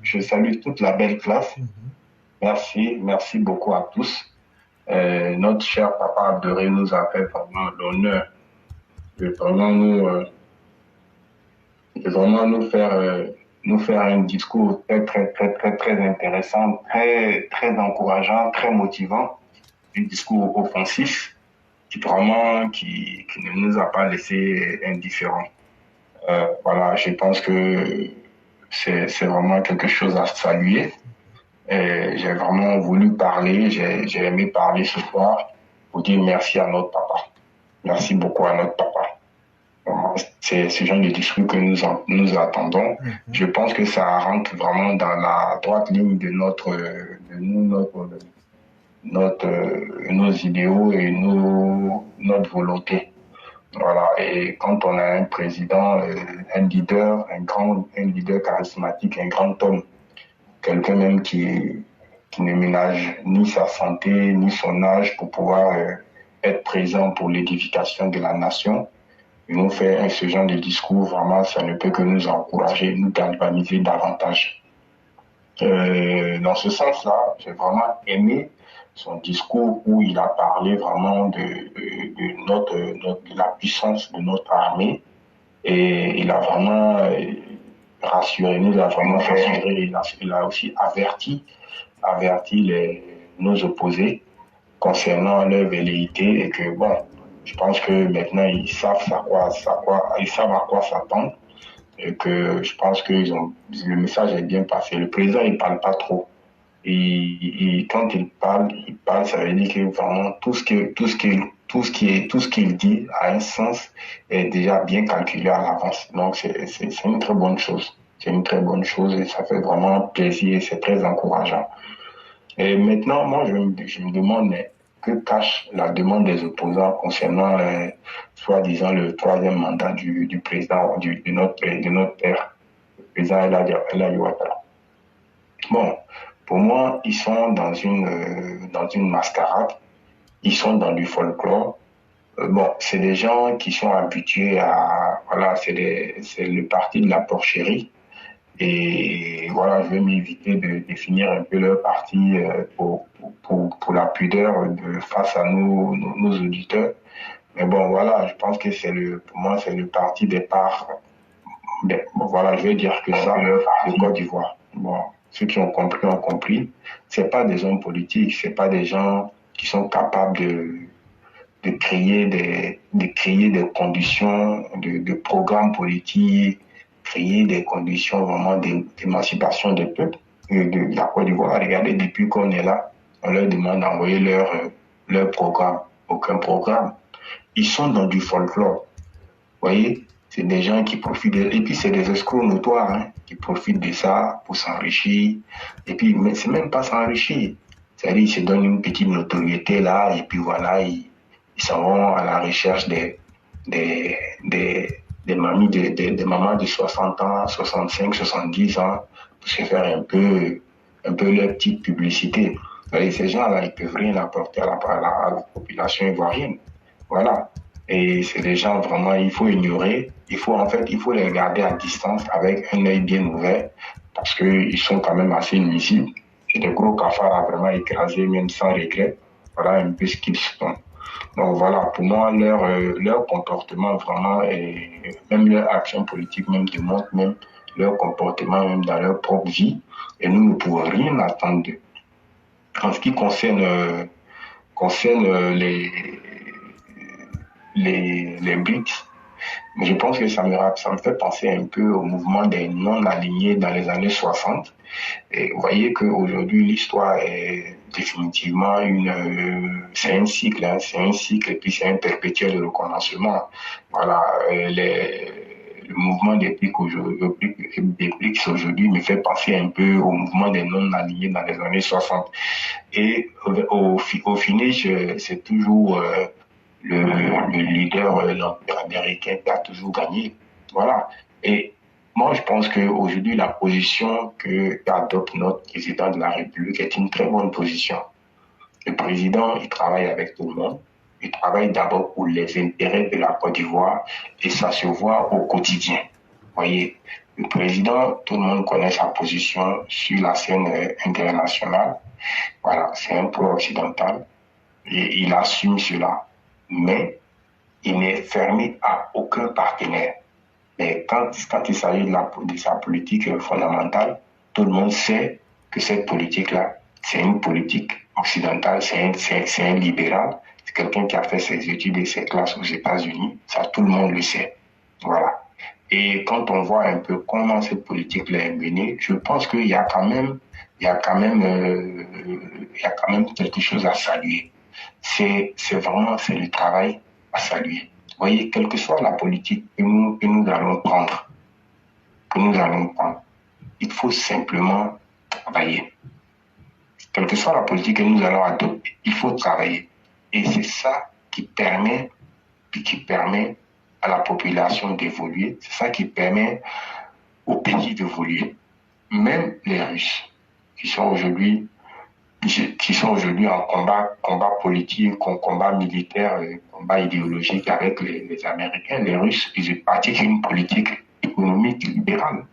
je salue toute la belle classe. Merci beaucoup à tous. Notre cher papa Abderé nous a fait vraiment l'honneur de vraiment nous faire un discours très intéressant, très encourageant, très motivant, un discours offensif qui ne nous a pas laissé indifférents. Voilà, je pense que c'est vraiment quelque chose à saluer. J'ai vraiment voulu parler, j'ai aimé parler ce soir pour dire merci à notre papa. Merci beaucoup à notre papa. C'est ce genre de discours que nous attendons. Je pense que ça rentre vraiment dans la droite ligne de nos idéaux et notre volonté. Voilà. Et quand on a un président, un leader charismatique, un grand homme, quelqu'un même qui ne ménage ni sa santé, ni son âge pour pouvoir être présent pour l'édification de la nation, il nous fait ce genre de discours, vraiment, ça ne peut que nous encourager, nous galvaniser davantage. Dans ce sens-là, j'ai vraiment aimé son discours où il a parlé vraiment de la puissance de notre armée et il a vraiment rassuré, nous a vraiment rassuré, il a aussi averti nos opposés concernant leur velléité et que bon, je pense que maintenant ils savent ils savent à quoi s'attendre et que je pense que le message est bien passé. Le président il parle pas trop. Et quand il parle, ça veut dire que vraiment tout ce qu'il dit a un sens est déjà bien calculé à l'avance. Donc c'est une très bonne chose. C'est une très bonne chose et ça fait vraiment plaisir et c'est très encourageant. Et maintenant, moi, je me demande mais, que cache la demande des opposants concernant, soi-disant, le troisième mandat du président, de notre père, le président El Ouattara. Bon, pour moi, ils sont dans une mascarade, ils sont dans du folklore. Bon, c'est des gens qui sont habitués à, voilà, c'est le parti de la porcherie. Et voilà, je vais m'éviter de définir un peu leur parti pour la pudeur face à nos auditeurs. Mais bon, voilà, je pense que pour moi, c'est le parti des parts. Bon, voilà, je vais dire que ça, le Côte d'Ivoire. Bon, ceux qui ont compris ont compris. C'est pas des hommes politiques, c'est pas des gens qui sont capables de créer des conditions de programmes politiques, créer des conditions vraiment d'émancipation des peuples de la Côte d'Ivoire. Regardez, depuis qu'on est là, on leur demande d'envoyer leur programme. Aucun programme. Ils sont dans du folklore. Vous voyez, c'est des gens qui profitent, et puis c'est des escrocs notoires, hein, qui profitent de ça pour s'enrichir. Et puis, mais c'est même pas s'enrichir. C'est-à-dire, ils se donnent une petite notoriété là, et puis voilà, ils s'en vont à la recherche des, des mamies, des mamans de 60 ans, 65, 70 ans, pour se faire un peu leur petite publicité. Et ces gens-là, ils peuvent rien apporter à la population ivoirienne. Voilà. Et c'est des gens vraiment, il faut ignorer. Il faut les garder à distance avec un œil bien ouvert parce qu'ils sont quand même assez nuisibles. C'est des gros cafards à vraiment écraser, même sans regret. Voilà un peu ce qu'ils sont. Donc voilà, pour moi, leur comportement vraiment, et même leur action politique même démontre même leur comportement même dans leur propre vie. Et nous ne pouvons rien attendre d'eux. En ce qui concerne les BRICS, je pense que ça me fait penser un peu au mouvement des non-alignés dans les années 60. Et vous voyez qu'aujourd'hui, l'histoire est définitivement c'est un cycle, hein, c'est un cycle et puis c'est un perpétuel de recommencement. Voilà, le mouvement des BRICS aujourd'hui me fait penser un peu au mouvement des non-alignés dans les années 60. Et au finish, c'est toujours le leader, l'empire américain qui a toujours gagné. Voilà. Et moi, je pense qu'aujourd'hui, la position qu'adopte notre président de la République est une très bonne position. Le président, il travaille avec tout le monde. Il travaille d'abord pour les intérêts de la Côte d'Ivoire et ça se voit au quotidien. Vous voyez, Le président, tout le monde connaît sa position sur la scène internationale. Voilà, c'est un pro-occidental et il assume cela. Mais il n'est fermé à aucun partenaire. Mais quand il s'agit de sa politique fondamentale, tout le monde sait que cette politique-là, c'est une politique occidentale, c'est un libéral, c'est quelqu'un qui a fait ses études et ses classes aux États-Unis, ça tout le monde le sait. Voilà. Et quand on voit un peu comment cette politique-là est menée, je pense qu'il y a quand même, il y a quand même quelque chose à saluer. C'est le travail à saluer. Vous voyez, quelle que soit la politique que nous allons prendre, il faut simplement travailler. Quelle que soit la politique que nous allons adopter, il faut travailler. Et c'est ça qui permet à la population d'évoluer, c'est ça qui permet au pays d'évoluer. Même les Russes, qui sont aujourd'hui en combat politique, combat militaire, combat idéologique avec les Américains, les Russes, ils pratiquent une politique économique libérale.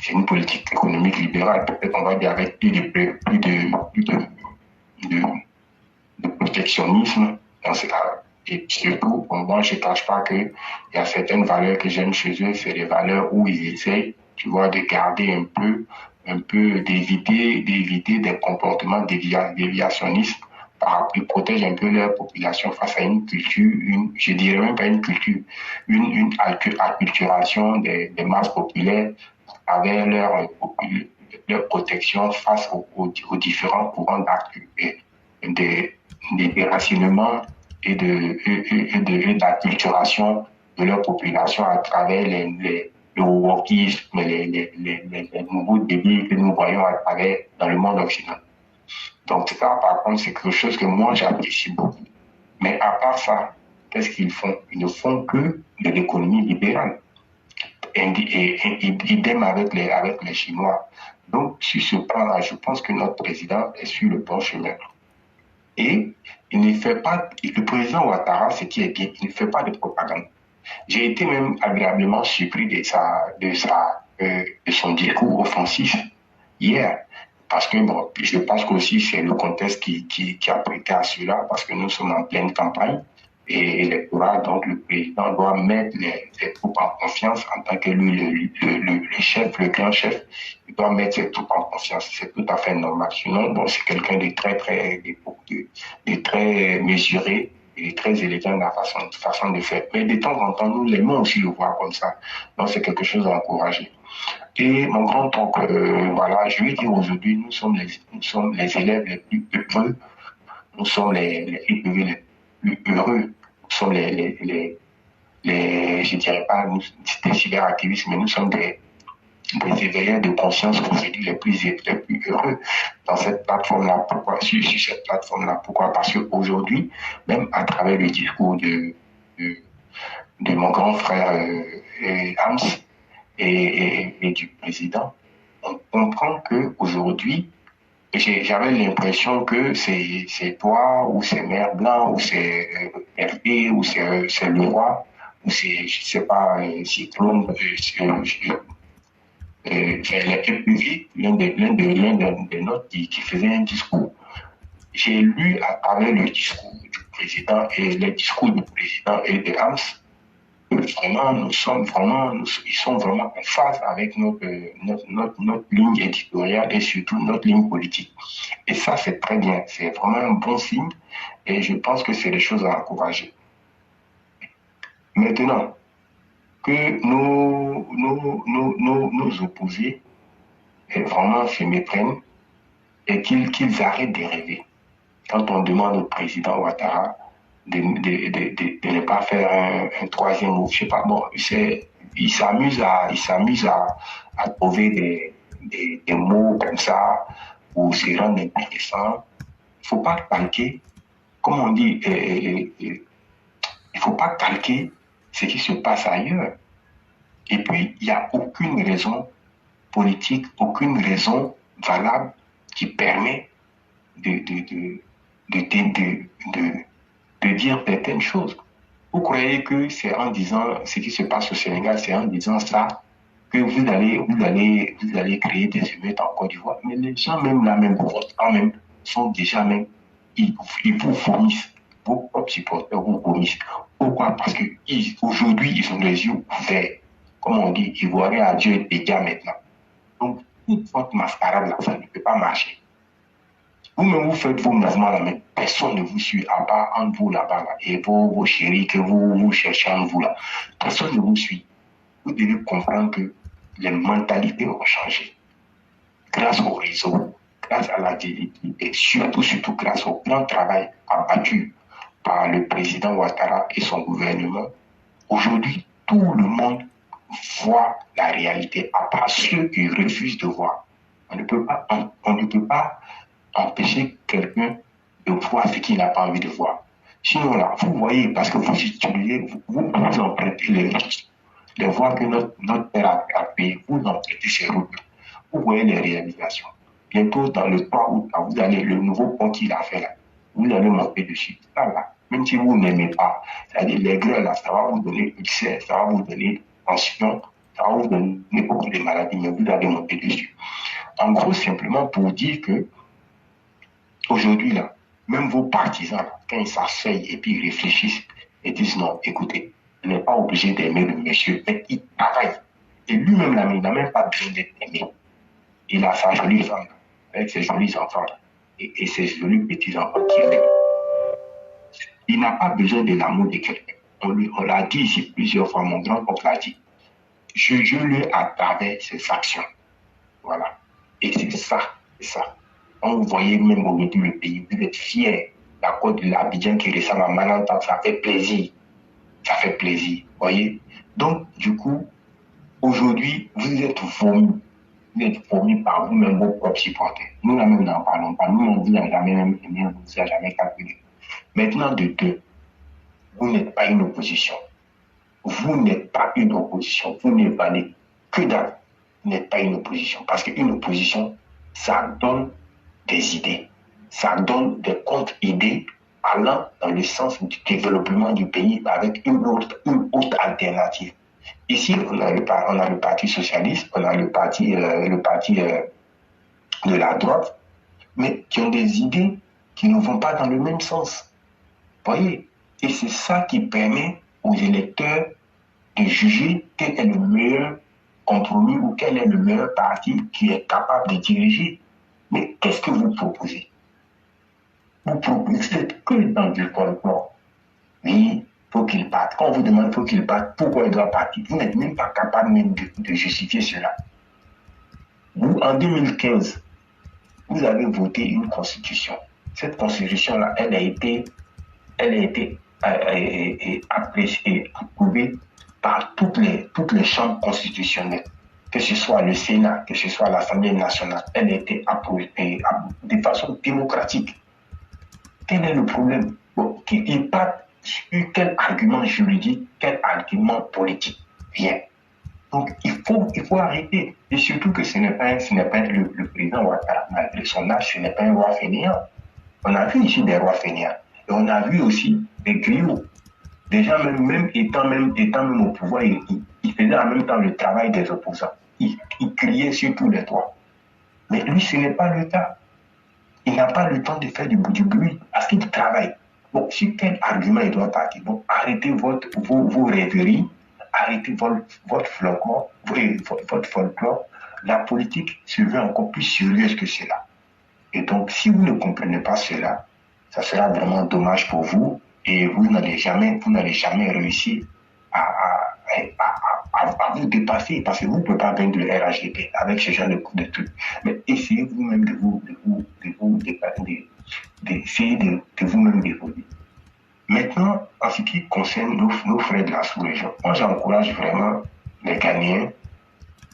C'est une politique économique libérale, peut-être on va dire avec plus de protectionnisme dans ce cas. Et surtout, moi, je ne cache pas qu'il y a certaines valeurs que j'aime chez eux, c'est les valeurs où ils essayent, tu vois, de garder d'éviter des comportements déviationnistes. Ils protègent un peu leur population face à une culture, je dirais même pas une culture, une acculturation des masses populaires avec leur protection face aux différents courants des déracinements et d'acculturation de leur population à travers le wokisme, les nouveaux débits que nous voyons à travers dans le monde occidental. Donc ça, par contre, c'est quelque chose que moi, j'apprécie beaucoup. Mais à part ça, qu'est-ce qu'ils font? Ils ne font que de l'économie libérale. Et idem avec les Chinois. Donc, sur ce plan-là, je pense que notre président est sur le bon chemin. Et il ne fait pas, le président Ouattara, ce qui est bien, il ne fait pas de propagande. J'ai été même agréablement surpris de son discours offensif hier. Parce que, bon, je pense qu'aussi c'est le contexte qui a prêté à cela, parce que nous sommes en pleine campagne et électorale, donc le président doit mettre les troupes en confiance en tant que lui, le chef, le grand chef, il doit mettre ses troupes en confiance. C'est tout à fait normal. Sinon, bon, c'est quelqu'un de très mesuré et très élégant dans la façon de faire. Mais de temps en temps, nous l'aimons aussi le voir comme ça. Donc, c'est quelque chose à encourager. Et mon grand oncle, voilà, je vais dire aujourd'hui, nous sommes les élèves les plus heureux, nous sommes les IPV les plus heureux, nous sommes je dirais pas des cyberactivistes, mais nous sommes des éveilleurs de conscience aujourd'hui les plus heureux dans cette plateforme-là. Pourquoi sur cette plateforme-là? Pourquoi? Parce qu'aujourd'hui, même à travers le discours de mon grand frère Hams et du président, on comprend qu'aujourd'hui, j'avais l'impression que c'est toi, ou c'est Mère Blanc, ou c'est RP, ou c'est le roi, ou c'est, je sais pas, Cyclone, les EPV, l'un des nôtres qui faisait un discours. J'ai lu à travers le discours du président et les discours du président et de Hans, vraiment, ils sont vraiment en phase avec notre ligne éditoriale et surtout notre ligne politique. Et ça, c'est très bien. C'est vraiment un bon signe et je pense que c'est des choses à encourager. Maintenant, que nos opposés vraiment se méprennent et qu'ils arrêtent de rêver. Quand on demande au président Ouattara de ne pas faire un troisième mot, je sais pas, bon, il s'amuse à trouver des mots comme ça pour se rendre intéressant. Il ne faut pas calquer, comme on dit, il ne faut pas calquer ce qui se passe ailleurs. Et puis, il n'y a aucune raison politique, aucune raison valable qui permet de dire certaines choses. Vous croyez que c'est en disant ce qui se passe au Sénégal, c'est en disant ça que vous allez créer des émeutes en Côte d'Ivoire. Mais les gens, même là, même, quand même, sont déjà même, ils vous vomissent. Vos propres supporters vous vomissent. Pourquoi? Parce qu'aujourd'hui, ils ont les yeux ouverts. Comme on dit, Ivoirien à Dieu est déjà maintenant. Donc, toute votre mascarade là, ça ne peut pas marcher. Vous-même, vous faites vos mouvements là, mais personne ne vous suit, à part entre vous là-bas, là, et vos chéris que vous cherchez en vous là. Personne ne vous suit. Vous devez comprendre que les mentalités ont changé. Grâce au réseau, grâce à la DDT, et surtout grâce au grand travail abattu par le président Ouattara et son gouvernement, aujourd'hui, tout le monde voit la réalité, à part ceux qui refusent de voir. On ne peut pas empêcher quelqu'un de voir ce qu'il n'a pas envie de voir. Sinon, là, vous voyez, parce que vous utilisez, vous empruntez les voies que notre père a payées, vous empruntez ces routes. Vous voyez les réalisations. Bientôt, dans le 3 août, vous allez, le nouveau pont qu'il a fait là, vous allez monter dessus. Là, même si vous n'aimez pas, c'est-à-dire les grêles là, ça va vous donner ulcère, ça va vous donner tension, ça va vous donner beaucoup de maladies, mais vous allez monter dessus. En gros, simplement pour dire que aujourd'hui, là, même vos partisans, là, quand ils s'asseyent et puis ils réfléchissent et disent non, écoutez, vous n'êtes pas obligé d'aimer le monsieur, mais il travaille. Et lui-même, là, il n'a même pas besoin d'être aimé. Il a sa jolie femme, avec ses jolis enfants, et ses jolis petits-enfants qui l'aiment. Il n'a pas besoin de l'amour de quelqu'un. On l'a dit ici plusieurs fois, mon grand-oncle l'a dit. Juge-le à travers ses actions. Voilà. Et c'est ça, c'est ça. Quand vous voyez même aujourd'hui le pays, vous êtes fiers. La côte de l'Abidjan qui ressemble à Malantan, ça fait plaisir. Ça fait plaisir, voyez. Donc, du coup, aujourd'hui, vous êtes vomis. Vous êtes vomis par vous-même, vos propres supporters. Nous, là même, n'en parlons pas. Nous, on vous a jamais même aimé, on vous a jamais calculé. Maintenant, de deux, vous n'êtes pas une opposition. Vous n'êtes pas une opposition. Vous ne valez que dalle. Vous n'êtes pas une opposition. Parce qu'une opposition, ça donne des idées. Ça donne des contre-idées allant dans le sens du développement du pays avec une autre alternative. Ici, on a le Parti socialiste, on a le parti de la droite, mais qui ont des idées qui ne vont pas dans le même sens. Voyez? Et c'est ça qui permet aux électeurs de juger quel est le meilleur compromis ou quel est le meilleur parti qui est capable de diriger. Mais qu'est-ce que vous proposez? Vous proposez que dans du folklore. Oui, faut qu'il parte. Quand on vous demande faut qu'il parte, pourquoi il doit partir? Vous n'êtes même pas capable même de justifier cela. Vous, en 2015, vous avez voté une constitution. Cette constitution-là, elle a été appréciée, approuvée par toutes les chambres constitutionnelles, que ce soit le Sénat, que ce soit l'Assemblée nationale. Elle a été approuvée de façon démocratique. Quel est le problème? Bon, il part sur quel argument juridique, quel argument politique? Rien. Donc, il faut arrêter. Et surtout que ce n'est pas le président Ouattara, malgré son âge, ce n'est pas un roi fainéant. On a vu ici des rois fainéants. Et on a vu aussi des griots. Des gens, même étant au pouvoir, ils faisaient en même temps le travail des opposants. Ils criaient sur tous les toits. Mais lui, ce n'est pas le cas. Il n'a pas le temps de faire du bruit parce qu'il travaille. Bon, sur quel argument il doit partir? Bon, arrêtez vos rêveries, arrêtez votre folklore. La politique se veut encore plus sérieuse que cela. Et donc, si vous ne comprenez pas cela, ça sera vraiment dommage pour vous et vous n'allez jamais réussir à vous dépasser parce que vous ne pouvez pas vaincre le RHDP avec ce genre de trucs. Mais essayez vous-même de vous dépasser, d'essayer de vous-même d'évoluer. Maintenant, en ce qui concerne nos frères de la sous-région, moi j'encourage vraiment les Ghanéens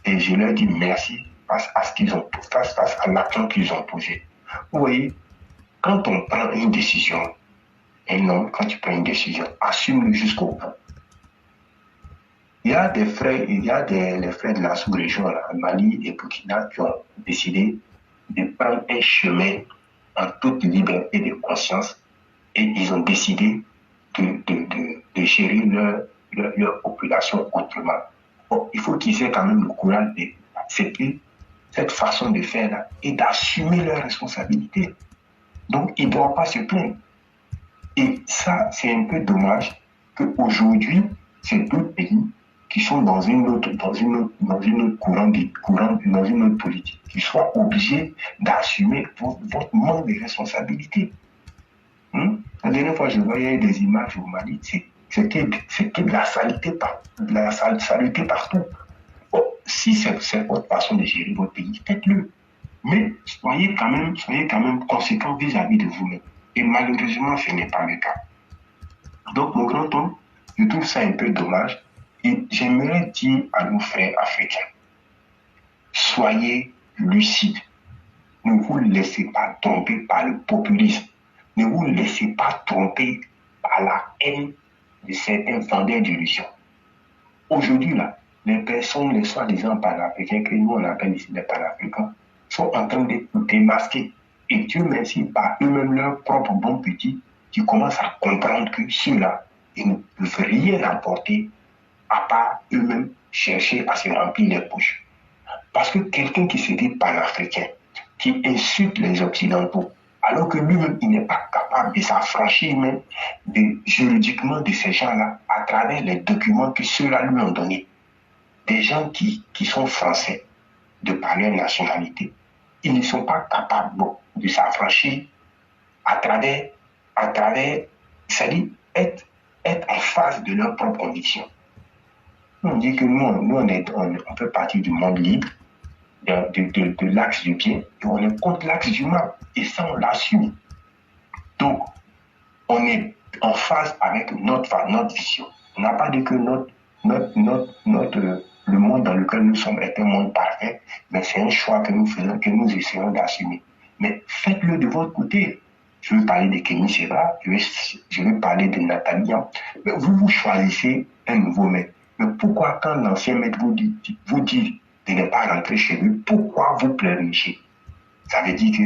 et je leur dis merci face à l'action qu'ils ont posée. Vous voyez, quand on prend une décision, et non, quand tu prends une décision, assume-le jusqu'au bout. Il y a les frères de la sous-région, Mali et Burkina, qui ont décidé de prendre un chemin en toute liberté de conscience et ils ont décidé de gérer leur population autrement. Bon, il faut qu'ils aient quand même le courage d'accepter cette façon de faire-là et d'assumer leurs responsabilités. Donc, ils ne doivent pas se plaindre. Et ça, c'est un peu dommage qu'aujourd'hui, c'est d'autres pays qui sont dans une autre, dans une autre politique, qui soient obligés d'assumer votre manque de responsabilité. La dernière fois, je voyais des images au Mali, c'était de la saleté, de la saleté partout. Bon, si c'est votre façon de gérer votre pays, faites-le. Mais soyez quand même conséquent vis-à-vis de vous-même. Et malheureusement, ce n'est pas le cas. Donc, mon grand homme, je trouve ça un peu dommage. Et j'aimerais dire à nos frères africains, soyez lucides. Ne vous laissez pas tromper par le populisme. Ne vous laissez pas tromper par la haine de certains vendeurs d'illusions. Aujourd'hui, là, les personnes, les soi-disant panafricains, que nous on appelle ici les panafricains, sont en train de démasquer. Et Dieu merci par eux-mêmes leurs propres bons petits qui commencent à comprendre que ceux-là, ils ne peuvent rien apporter à part eux-mêmes chercher à se remplir les poches. Parce que quelqu'un qui se dit panafricain, qui insulte les Occidentaux, alors que lui-même, il n'est pas capable de s'affranchir même juridiquement de ces gens-là à travers les documents que ceux-là lui ont donnés. Des gens qui sont français, de par leur nationalité, ils ne sont pas capables de s'affranchir à travers, c'est-à-dire être en face de leurs propres convictions. On dit que nous on fait partie du monde libre, de l'axe du bien, et on est contre l'axe du mal. Et ça, on l'assume. Donc, on est en phase avec notre vision. On n'a pas dit que le monde dans lequel nous sommes est un monde parfait, mais c'est un choix que nous faisons, que nous essayons d'assumer. Mais faites-le de votre côté. Je veux parler de Kémy Séba, je veux parler de Nathalie. Mais vous choisissez un nouveau maître. Mais pourquoi quand l'ancien maître vous dit de ne pas rentrer chez lui, pourquoi vous pleurnichez? Ça veut dire que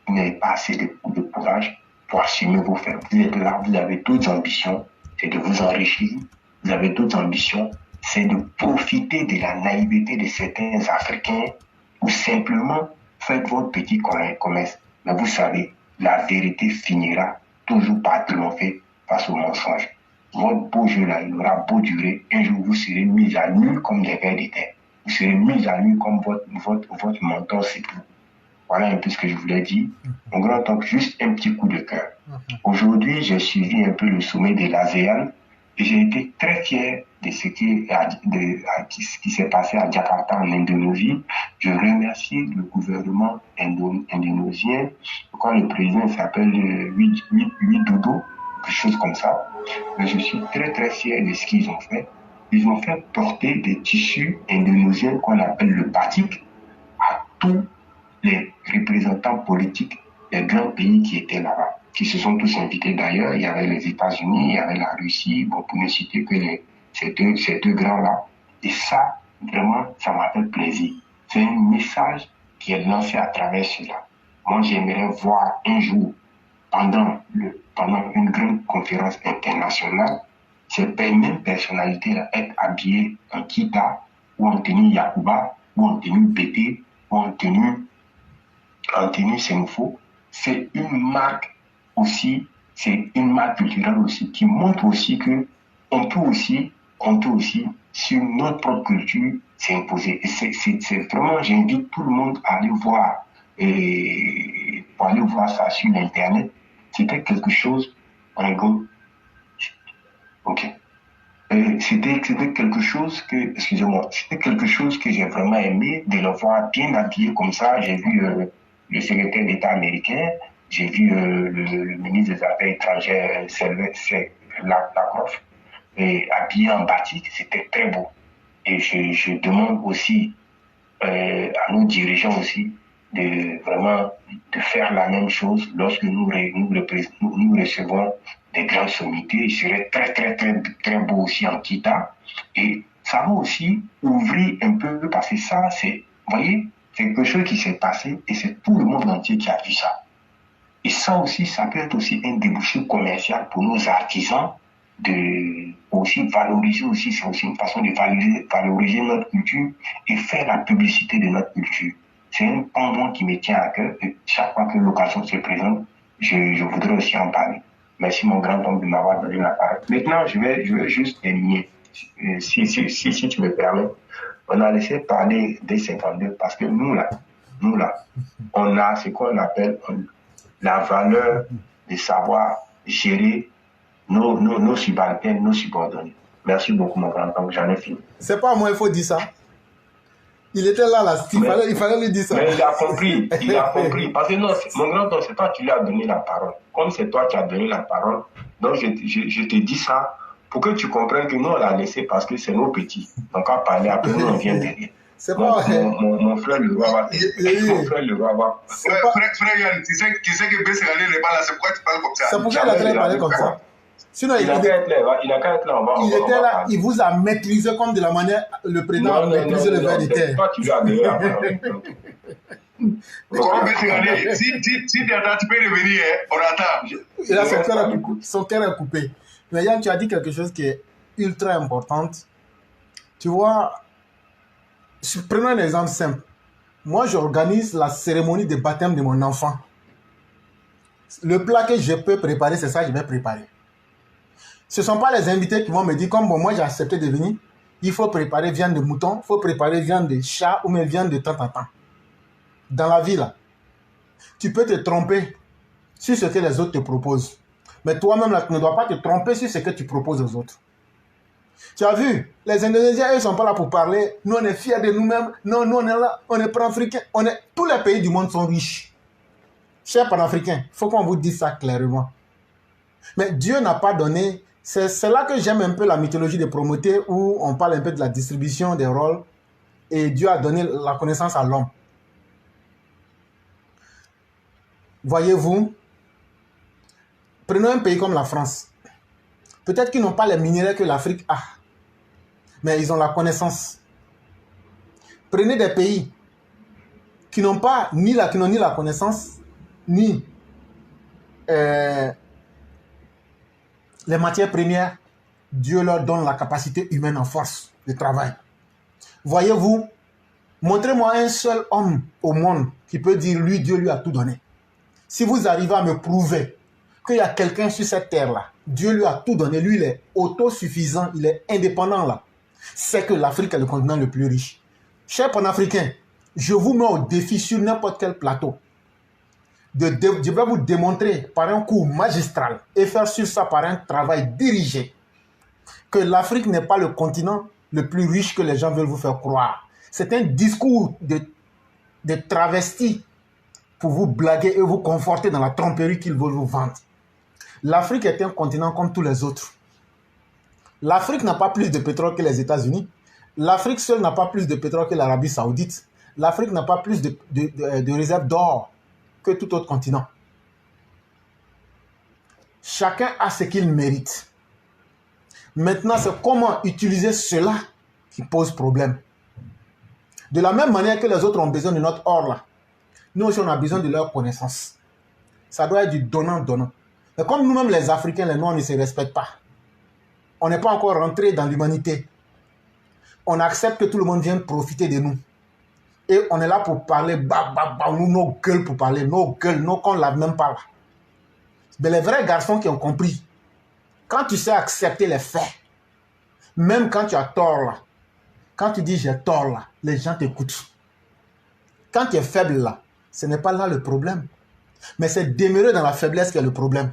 vous n'avez pas assez de courage pour assumer vos faits. Vous êtes là, vous avez d'autres ambitions, c'est de vous enrichir. Vous avez d'autres ambitions, c'est de profiter de la naïveté de certains Africains ou simplement faites votre petit commerce. Mais vous savez, la vérité finira toujours par triompher face au mensonge. Votre beau jeu là, il aura beau durer, un jour vous serez mis à nu comme des vers de terre. Vous serez mis à nu comme votre menton s'époux. Voilà un peu ce que je voulais dire. Mon grand oncle, juste un petit coup de cœur. Aujourd'hui, j'ai suivi un peu le sommet de l'ASEAN et j'ai été très fier de ce qui s'est passé à Jakarta en Indonésie. Je remercie le gouvernement indonésien. Je crois que le président s'appelle Widodo, quelque chose comme ça. Mais je suis très très fier de ce qu'ils ont fait. Ils ont fait porter des tissus indonésiens qu'on appelle le batik à tous les représentants politiques des grands pays qui étaient là-bas, qui se sont tous invités d'ailleurs. Il y avait les États-Unis, il y avait la Russie, bon, pour ne citer que ces deux grands-là. Et ça, vraiment, ça m'a fait plaisir. C'est un message qui est lancé à travers cela. Moi, j'aimerais voir un jour, pendant une grande conférence internationale, ces mêmes personnalités-là être habillées en kita, ou en tenue Yakuba, ou en tenue BT, ou en tenue Sénoufo. C'est une marque aussi, c'est une marque culturelle aussi, qui montre aussi que on peut aussi compter aussi sur notre propre culture s'imposer. Et c'est vraiment, j'invite tout le monde à aller voir, pour aller voir ça sur l'internet. C'était quelque chose, ok. C'était quelque chose excusez-moi, c'était quelque chose que j'ai vraiment aimé de le voir bien habillé comme ça. J'ai vu le secrétaire d'État américain, j'ai vu le ministre des Affaires étrangères, Lavrov, habillé en batik, c'était très beau. Et je demande aussi à nos dirigeants aussi de vraiment de faire la même chose lorsque nous recevons des grandes sommités. Il serait très, très, très, très beau aussi en Kita. Et ça va aussi ouvrir un peu, parce que ça, c'est, vous voyez, c'est quelque chose qui s'est passé et c'est tout le monde entier qui a vu ça. Et ça aussi, ça peut être aussi un débouché commercial pour nos artisans de aussi valoriser aussi, c'est aussi une façon de valoriser notre culture et faire la publicité de notre culture. C'est un pendant qui me tient à cœur et chaque fois que l'occasion se présente, je voudrais aussi en parler. Merci mon grand homme de m'avoir donné la parole. Maintenant, je vais juste terminer, si tu me permets. On a laissé parler des 52 parce que nous là, on a ce qu'on appelle la valeur de savoir gérer nos subalternes, nos subordonnés. Merci beaucoup, mon grand homme, j'en ai fini. C'est pas à moi, il faut dire ça. Il était là, il fallait lui dire ça. Mais il a compris. Parce que non, mon grand homme, c'est toi qui lui as donné la parole. Comme c'est toi qui as donné la parole, donc je te dis ça pour que tu comprennes que nous, on l'a laissé parce que c'est nos petits. Donc, on parler après, nous, on vient derrière. C'est pas mon frère le roi va. Mon frère le roi va. Frère Yann, tu sais que Bességalé n'est pas là, c'est pourquoi tu parles comme ça. C'est pourquoi il a parlé comme ça. Sinon, il a qu'à être là, il était là, il vous a maîtrisé comme de la manière le président a maîtrisé le verre de terre. Toi, tu lui as donné la parole. Si tu attends, tu peux revenir, on attend. Il a son cœur est coupé. Mais Yann, tu as dit quelque chose qui est ultra importante. Tu vois, prenons un exemple simple. Moi, j'organise la cérémonie de baptême de mon enfant. Le plat que je peux préparer, c'est ça que je vais préparer. Ce ne sont pas les invités qui vont me dire, comme bon, moi j'ai accepté de venir, il faut préparer viande de mouton, il faut préparer viande de chat ou même viande de temps en temps. Dans la vie, là, tu peux te tromper sur ce que les autres te proposent. Mais toi-même, là, tu ne dois pas te tromper sur ce que tu proposes aux autres. Tu as vu, les Indonésiens, eux, ne sont pas là pour parler. Nous, on est fiers de nous-mêmes. Non, nous, on est là, on est pan-africains. Tous les pays du monde sont riches. Chers panafricains, il faut qu'on vous dise ça clairement. Mais Dieu n'a pas donné... C'est là que j'aime un peu la mythologie de Prométhée où on parle un peu de la distribution des rôles et Dieu a donné la connaissance à l'homme. Voyez-vous, prenons un pays comme la France. Peut-être qu'ils n'ont pas les minéraux que l'Afrique a, mais ils ont la connaissance. Prenez des pays qui n'ont ni la connaissance, ni les matières premières. Dieu leur donne la capacité humaine en force de travail. Voyez-vous, montrez-moi un seul homme au monde qui peut dire, lui, Dieu lui a tout donné. Si vous arrivez à me prouver qu'il y a quelqu'un sur cette terre-là, Dieu lui a tout donné, lui, il est autosuffisant, il est indépendant là, c'est que l'Afrique est le continent le plus riche. Chers panafricains, je vous mets au défi sur n'importe quel plateau. Je vais vous démontrer par un cours magistral et faire sur ça par un travail dirigé que l'Afrique n'est pas le continent le plus riche que les gens veulent vous faire croire. C'est un discours de travesti pour vous blaguer et vous conforter dans la tromperie qu'ils veulent vous vendre. L'Afrique est un continent comme tous les autres. L'Afrique n'a pas plus de pétrole que les États-Unis. L'Afrique seule n'a pas plus de pétrole que l'Arabie Saoudite. L'Afrique n'a pas plus de réserves d'or que tout autre continent. Chacun a ce qu'il mérite. Maintenant, c'est comment utiliser cela qui pose problème. De la même manière que les autres ont besoin de notre or là, nous aussi on a besoin de leur connaissance. Ça doit être du donnant-donnant. Mais comme nous-mêmes les Africains, les Noirs ne se respectent pas, on n'est pas encore rentré dans l'humanité. On accepte que tout le monde vienne profiter de nous. Et on est là pour parler, nous, nos gueules pour parler, nos gueules, nos qu'on ne lave même pas là. Mais les vrais garçons qui ont compris, quand tu sais accepter les faits, même quand tu as tort là, quand tu dis j'ai tort là, les gens t'écoutent. Quand tu es faible là, ce n'est pas là le problème. Mais c'est demeurer dans la faiblesse qui est le problème.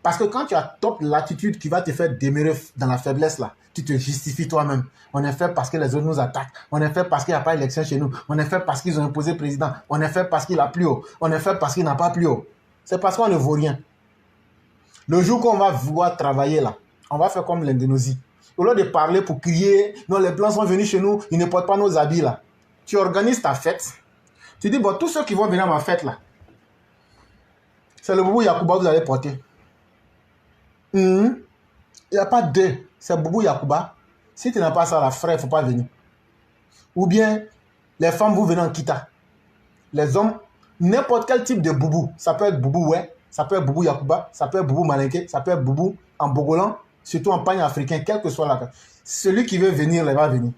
Parce que quand tu as top l'attitude qui va te faire demeurer dans la faiblesse là, tu te justifies toi-même. On est fait parce que les autres nous attaquent. On est fait parce qu'il n'y a pas d'élection chez nous. On est fait parce qu'ils ont imposé le président. On est fait parce qu'il a plus haut. On est fait parce qu'il n'a pas plus haut. C'est parce qu'on ne vaut rien. Le jour qu'on va vouloir travailler là, on va faire comme l'Indonésie. Au lieu de parler pour crier, non, les Blancs sont venus chez nous, ils ne portent pas nos habits là. Tu organises ta fête. Tu dis, bon, tous ceux qui vont venir à ma fête là, c'est le Boubou Yacouba que vous allez porter. Il n'y a pas deux. C'est Boubou Yacouba. Si tu n'as pas ça, là, frère, il ne faut pas venir. Ou bien, les femmes, vous venez en kita. Les hommes, n'importe quel type de boubou. Ça peut être boubou, ouais. Ça peut être boubou Yacouba. Ça peut être boubou Malinké. Ça peut être boubou en Bogolan. surtout en pagne africain, quel que soit la... Celui qui veut venir, il va venir.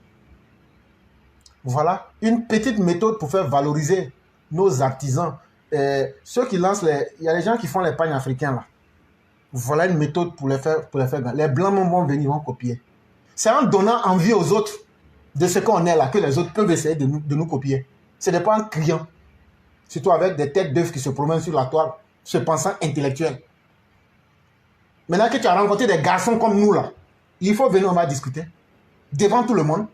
Voilà, une petite méthode pour faire valoriser nos artisans. Ceux qui lancent les... Il y a des gens qui font les pagnes africains là. Voilà une méthode pour les faire gagner. Les blancs vont venir, vont copier. C'est en donnant envie aux autres de ce qu'on est là que les autres peuvent essayer de nous copier. Ce n'est pas en criant. Surtout avec des têtes d'œufs qui se promènent sur la toile, se pensant intellectuels. Maintenant que tu as rencontré des garçons comme nous là, il faut venir, on va discuter. Devant tout le monde.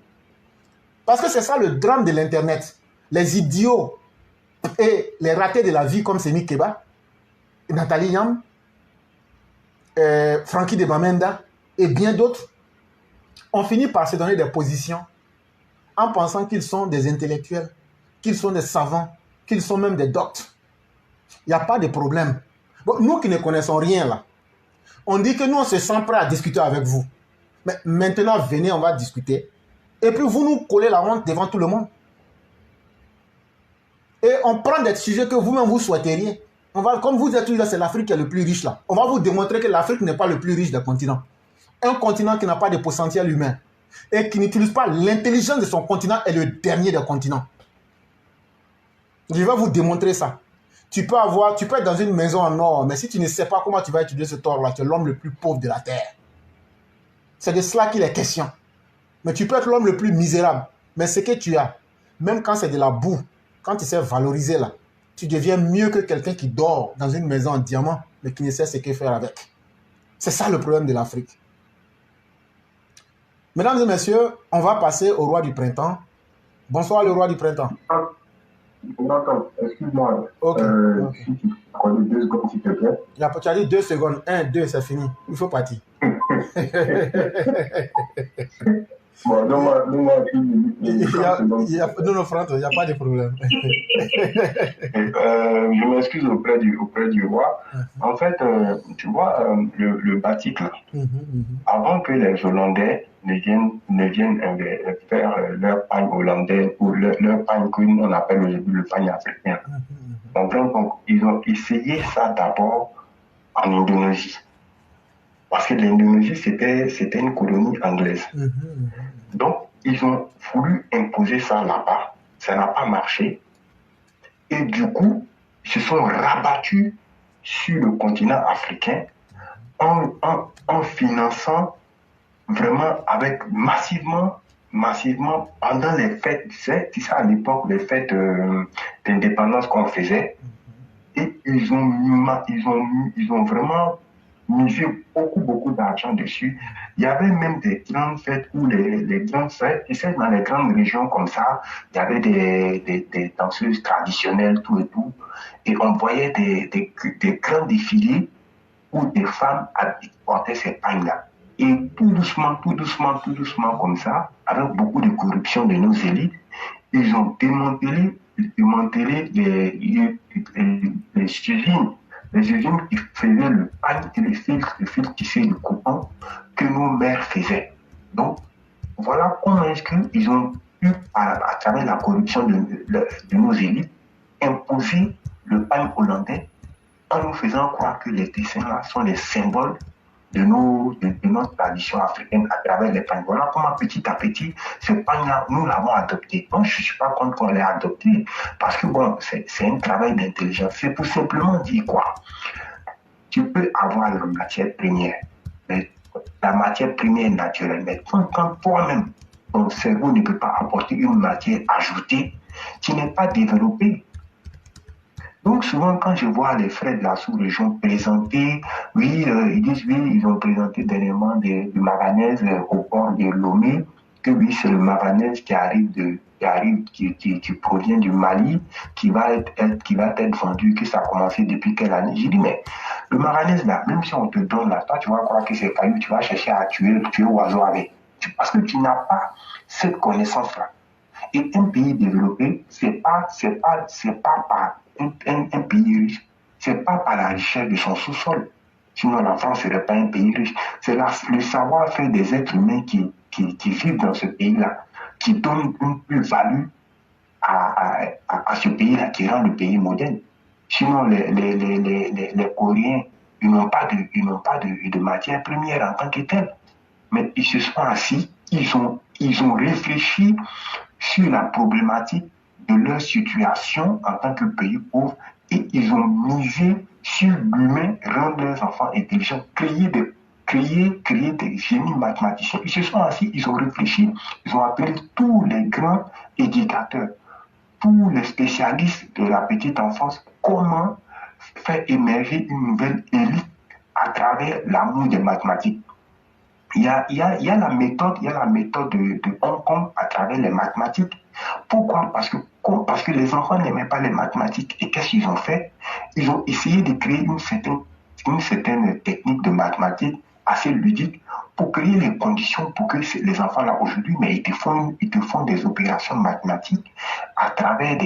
Parce que c'est ça le drame de l'internet. Les idiots et les ratés de la vie comme Semi Keba, Nathalie Yam, Frankie de Bamenda et bien d'autres ont fini par se donner des positions en pensant qu'ils sont des intellectuels, qu'ils sont des savants, qu'ils sont même des doctes. Il n'y a pas de problème. Bon, nous qui ne connaissons rien là, on dit que nous on se sent prêt à discuter avec vous. Mais maintenant venez, on va discuter. Et puis vous nous collez la honte devant tout le monde. Et on prend des sujets que vous-même vous souhaiteriez. On va, comme vous êtes là, c'est l'Afrique qui est le plus riche là. On va vous démontrer que l'Afrique n'est pas le plus riche des continents. Un continent qui n'a pas de potentiel humain et qui n'utilise pas l'intelligence de son continent est le dernier des continents. Je vais vous démontrer ça. Tu peux être dans une maison en or, mais si tu ne sais pas comment tu vas utiliser cet or-là, tu es l'homme le plus pauvre de la terre. C'est de cela qu'il est question. Mais tu peux être l'homme le plus misérable. Mais ce que tu as, même quand c'est de la boue, quand tu sais valoriser là, tu deviens mieux que quelqu'un qui dort dans une maison en diamant, mais qui ne sait ce qu'il faire avec. C'est ça le problème de l'Afrique. Mesdames et messieurs, on va passer au roi du printemps. Bonsoir le roi du printemps. Attends, excuse-moi. Ok. Si tu prends 2 secondes, s'il te plaît. Tu as dit 2 secondes. 1, 2, c'est fini. Il faut partir. Bon, donne-moi une minute. Non, Franck, il n'y a pas de problème. Je m'excuse auprès du roi. En fait, tu vois, le batik, là, avant que les Hollandais ne viennent faire leur pagne hollandais ou leur pagne qu'on appelle aujourd'hui le pagne africain. Donc, ils ont essayé ça d'abord en Indonésie. Parce que l'Indonésie, c'était une colonie anglaise. Donc, ils ont voulu imposer ça là-bas. Ça n'a pas marché. Et du coup, ils se sont rabattus sur le continent africain en finançant vraiment avec massivement pendant les fêtes, tu sais à l'époque, les fêtes d'indépendance qu'on faisait. Et ils ont vraiment misé beaucoup d'argent dessus. Il y avait même des grandes fêtes où les grandes fêtes, tu sais, dans les grandes régions comme ça, il y avait des danseuses traditionnelles, tout et tout. Et on voyait des grands défilés où des femmes portaient ces pagnes-là. Et tout doucement, comme ça, avec beaucoup de corruption de nos élites, ils ont démantelé les usines qui faisaient le pagne et le fil tissé de coton que nos mères faisaient. Donc, voilà comment est-ce qu'ils ont pu, à travers la corruption de nos élites, imposer le pagne hollandais en nous faisant croire que les dessins-là sont les symboles de notre tradition africaine à travers les pagnes. Voilà comment petit à petit, ce pagne-là, nous l'avons adopté. Moi, je ne suis pas contre qu'on l'ait adopté, parce que bon, c'est un travail d'intelligence. C'est pour simplement dire quoi? Tu peux avoir la matière première, mais la matière première naturelle, mais quand toi-même, ton cerveau ne peut pas apporter une matière ajoutée, tu n'es pas développé. Donc souvent, quand je vois les frères de la sous-région présenter, oui, ils disent, oui, ils ont présenté dernièrement du manganèse au port de Lomé, que oui, c'est le manganèse qui provient du Mali, qui va être vendu, que ça a commencé depuis quelle année. J'ai dit, mais le manganèse là, même si on te donne là, toi tu vas croire que c'est caillou, tu vas chercher à tuer oiseau avec. Parce que tu n'as pas cette connaissance-là. Et un pays développé, c'est pas par un pays riche, c'est pas par la richesse de son sous-sol. Sinon, la France ne serait pas un pays riche. C'est le savoir-faire des êtres humains qui vivent dans ce pays-là, qui donnent une plus-value à ce pays-là, qui rend le pays moderne. Sinon, les Coréens, ils n'ont pas de matière première en tant que telle. Mais ils se sont assis, ils ont réfléchi sur la problématique de leur situation en tant que pays pauvre et ils ont misé sur l'humain, rendre leurs enfants intelligents, créer des génies mathématiciens. Ils se sont assis, ils ont réfléchi, ils ont appelé tous les grands éducateurs, tous les spécialistes de la petite enfance, comment faire émerger une nouvelle élite à travers l'amour des mathématiques. Il y a la méthode de Hong Kong à travers les mathématiques. Pourquoi? Parce que les enfants n'aimaient pas les mathématiques. Et qu'est-ce qu'ils ont fait? Ils ont essayé de créer une certaine technique de mathématiques assez ludique pour créer les conditions pour que les enfants là aujourd'hui, mais ils te font des opérations mathématiques à travers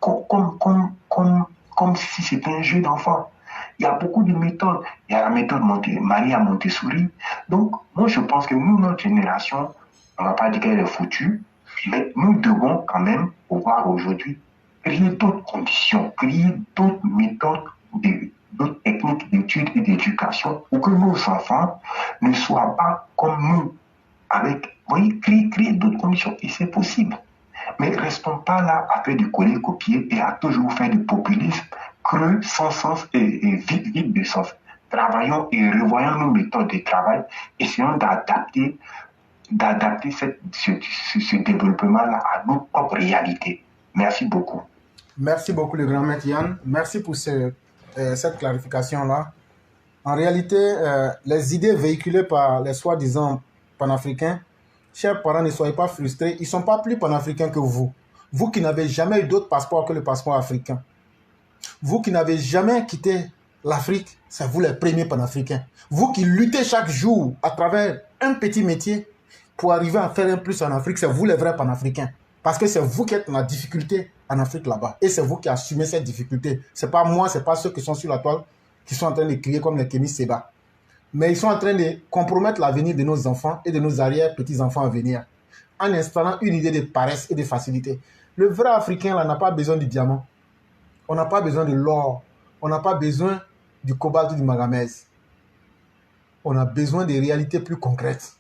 comme si c'était un jeu d'enfant. Il y a beaucoup de méthodes. Il y a la méthode Maria Montessori. Donc, moi, je pense que nous, notre génération, on ne va pas dire qu'elle est foutue, mais nous devons quand même pouvoir aujourd'hui créer d'autres conditions, créer d'autres méthodes, d'autres techniques d'études et d'éducation pour que nos enfants ne soient pas comme nous. Vous voyez, créer d'autres conditions. Et c'est possible. Mais ne restons pas là à faire du coller-copier et à toujours faire du populisme creux, sans sens et vide de sens. Travaillons et revoyons nos méthodes de travail. Essayons d'adapter ce développement-là à nos propres réalités. Merci beaucoup. Merci beaucoup, le grand maître Yann. Merci pour cette clarification-là. En réalité, les idées véhiculées par les soi-disant panafricains, chers parents, ne soyez pas frustrés. Ils ne sont pas plus panafricains que vous. Vous qui n'avez jamais eu d'autre passeport que le passeport africain. Vous qui n'avez jamais quitté l'Afrique, c'est vous les premiers panafricains. Vous qui luttez chaque jour à travers un petit métier pour arriver à faire un plus en Afrique, c'est vous les vrais panafricains. Parce que c'est vous qui êtes dans la difficulté en Afrique là-bas. Et c'est vous qui assumez cette difficulté. Ce n'est pas moi, ce n'est pas ceux qui sont sur la toile qui sont en train de crier comme les Kémy Séba. Mais ils sont en train de compromettre l'avenir de nos enfants et de nos arrière-petits-enfants à venir en installant une idée de paresse et de facilité. Le vrai Africain là n'a pas besoin du diamant. On n'a pas besoin de l'or. On n'a pas besoin du cobalt ou du manganèse. On a besoin de réalités plus concrètes.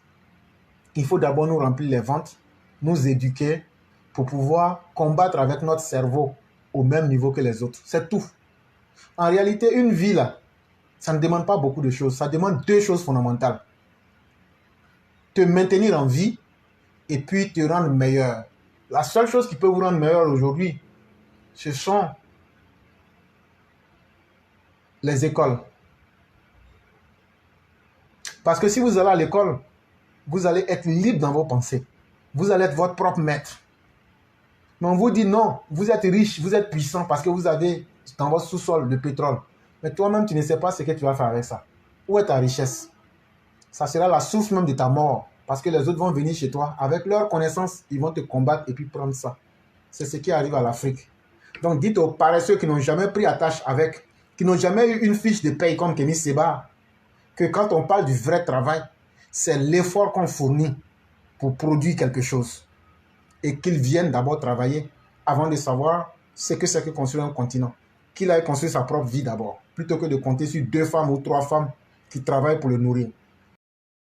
Il faut d'abord nous remplir les ventres, nous éduquer pour pouvoir combattre avec notre cerveau au même niveau que les autres. C'est tout. En réalité, une vie là, ça ne demande pas beaucoup de choses. Ça demande deux choses fondamentales. Te maintenir en vie et puis te rendre meilleur. La seule chose qui peut vous rendre meilleur aujourd'hui, ce sont les écoles. Parce que si vous allez à l'école, vous allez être libre dans vos pensées. Vous allez être votre propre maître. Mais on vous dit non, vous êtes riche, vous êtes puissant parce que vous avez dans votre sous-sol le pétrole. Mais toi-même, tu ne sais pas ce que tu vas faire avec ça. Où est ta richesse? Ça sera la source même de ta mort. Parce que les autres vont venir chez toi. Avec leur connaissance, ils vont te combattre et puis prendre ça. C'est ce qui arrive à l'Afrique. Donc dites aux paresseux qui n'ont jamais pris attache avec, qui n'ont jamais eu une fiche de paye comme Kémy Séba, que quand on parle du vrai travail, c'est l'effort qu'on fournit pour produire quelque chose. Et qu'ils viennent d'abord travailler avant de savoir ce que c'est que construire un continent. Qu'il aille construire sa propre vie d'abord, plutôt que de compter sur 2 femmes ou 3 femmes qui travaillent pour le nourrir.